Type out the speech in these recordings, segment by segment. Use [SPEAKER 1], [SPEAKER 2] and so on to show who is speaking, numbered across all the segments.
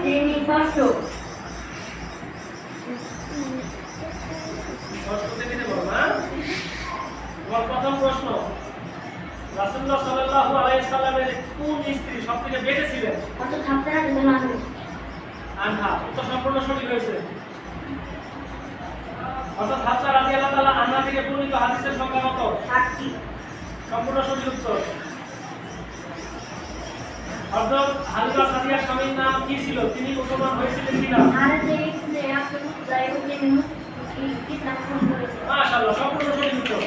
[SPEAKER 1] শ্রেণী ষষ্ঠ।
[SPEAKER 2] ষষ্ঠ শ্রেণীতে পড়ো না? তোমার প্রথম প্রশ্ন, রাসূলুল্লাহ সাল্লাল্লাহু আলাইহি সাল্লামের কোন স্ত্রী সবথেকে বেঁচে ছিলেন?
[SPEAKER 1] হযরত হাফসা রাদিয়াল্লাহু
[SPEAKER 2] আনহা। উত্তর সম্পূর্ণ সঠিক হয়েছে। হযরত হাফসা রাদিয়াল্লাহু তাআলা আনহা থেকে বর্ণিত হাদিসের সংখ্যা কত?
[SPEAKER 1] 8টি।
[SPEAKER 2] সম্পূর্ণ সঠিক উত্তর। হযরত হালিমা সাদিয়ার স্বামীর নাম কি ছিল? তিনি মুসলমান হয়েছিলেন কিনা? মাশাআল্লাহ, সম্পূর্ণ সঠিক উত্তর।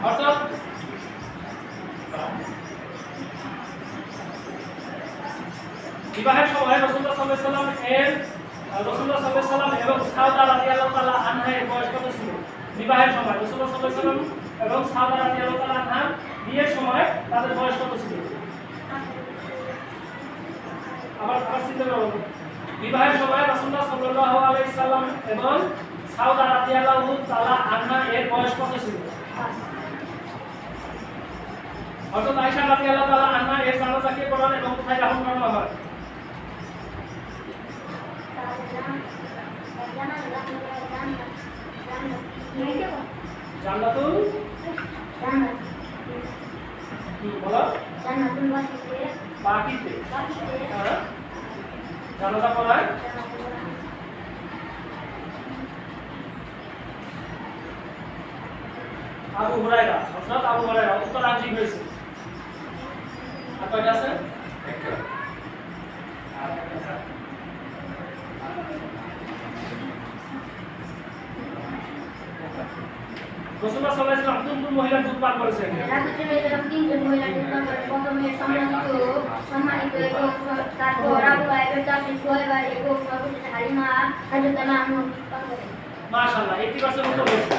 [SPEAKER 2] হযরত বিবাহের সময় রাসূলুল্লাহ সাল্লাল্লাহু আলাইহি সাল্লাম এবং সাউদা রাদিয়াল্লাহু তাআলা আনহা এর বয়স কত ছিল? বিবাহের সময় রাসূলুল্লাহ সাল্লাল্লাহু আলাইহি সাল্লাম এবং সাউদা রাদিয়াল্লাহু তাআলা আনহা বিয়ের সময় তাদের বয়স কত ছিল? আবার চিন্তা করুন। বিবাহের সময় রাসূলুল্লাহ সাল্লাল্লাহু আলাইহি সাল্লাম এবং সাউদা রাদিয়াল্লাহু তাআলা আনহা এর বয়স কত ছিল? হযরত আয়েশা রাদিয়াল্লাহু তাআলা আনহা এর জানাজা কে পড়ান এবং কোথায় দাফন করানো হয়? জান্নাতুল বলো বাকিতে জানাজা পড়ায় আবু হুরায়রা। হযরত আবু হুরায়রা। উত্তর আংশিক হয়েছে। আর কয়টা আছে? একটা। রাসূলুল্লাহ সাল্লাল্লাহু আলাইহি ওয়াসাল্লাম কোন মহিলার দুধ পান করেছেন?
[SPEAKER 1] তিনজন মহিলা প্রথমে সম্মানিত এবং তারপর আবু আইয়ুব তাফসীর সোহেবার এবং সর্বশেষে হালিমা রাদিয়াল্লাহু আনহা।
[SPEAKER 2] মাশাআল্লাহ, 80% উত্তর হয়েছে।